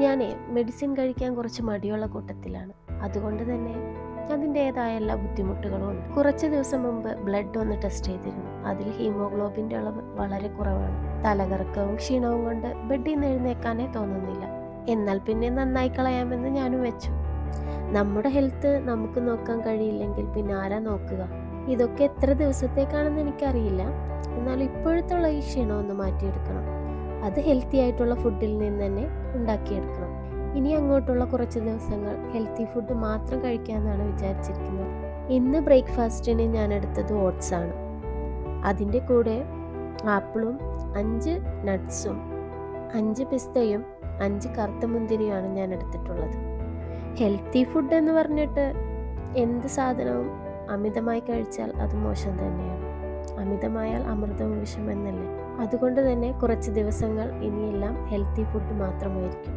ഞാനേ മെഡിസിൻ കഴിക്കാൻ കുറച്ച് മടിയുള്ള കൂട്ടത്തിലാണ്. അതുകൊണ്ട് തന്നെ അതിൻ്റേതായ എല്ലാ ബുദ്ധിമുട്ടുകളും ഉണ്ട്. കുറച്ച് ദിവസം മുമ്പ് ബ്ലഡ് ഒന്ന് ടെസ്റ്റ് ചെയ്തിരുന്നു. അതിൽ ഹീമോഗ്ലോബിൻ്റെ അളവ് വളരെ കുറവാണ്. തലകറക്കവും ക്ഷീണവും കൊണ്ട് ബെഡിൽ നിന്ന് എഴുന്നേക്കാനേ തോന്നുന്നില്ല. എന്നാൽ പിന്നെ നന്നായി കളയാമെന്ന് ഞാനും വെച്ചു. നമ്മുടെ ഹെൽത്ത് നമുക്ക് നോക്കാൻ കഴിയില്ലെങ്കിൽ പിന്നെ ആരാ നോക്കുക? ഇതൊക്കെ എത്ര ദിവസത്തേക്കാണെന്ന് എനിക്കറിയില്ല. എന്നാൽ ഇപ്പോഴത്തുള്ള ഈ ക്ഷീണം ഒന്ന് മാറ്റിയെടുക്കണം. അത് ഹെൽത്തി ആയിട്ടുള്ള ഫുഡിൽ നിന്ന് തന്നെ ഉണ്ടാക്കിയെടുക്കണം. ഇനി അങ്ങോട്ടുള്ള കുറച്ച് ദിവസങ്ങൾ ഹെൽത്തി ഫുഡ് മാത്രം കഴിക്കാമെന്നാണ് വിചാരിച്ചിരിക്കുന്നത്. ഇന്ന് ബ്രേക്ക്ഫാസ്റ്റിന് ഞാൻ എടുത്തത് ഓട്സ് ആണ്. അതിൻ്റെ കൂടെ ആപ്പിളും 5 നട്ട്സും 5 പിസ്തയും 5 കറുത്ത മുന്തിരിയുമാണ് ഞാൻ എടുത്തിട്ടുള്ളത്. ഹെൽത്തി ഫുഡ് എന്ന് പറഞ്ഞിട്ട് എന്ത് സാധനവും അമിതമായി കഴിച്ചാൽ അത് മോശം തന്നെയാണ്. അമിതമായാൽ അമൃതവും വിഷം എന്നല്ലേ. അതുകൊണ്ട് തന്നെ കുറച്ച് ദിവസങ്ങൾ ഇനിയെല്ലാം ഹെൽത്തി ഫുഡ് മാത്രമായിരിക്കും.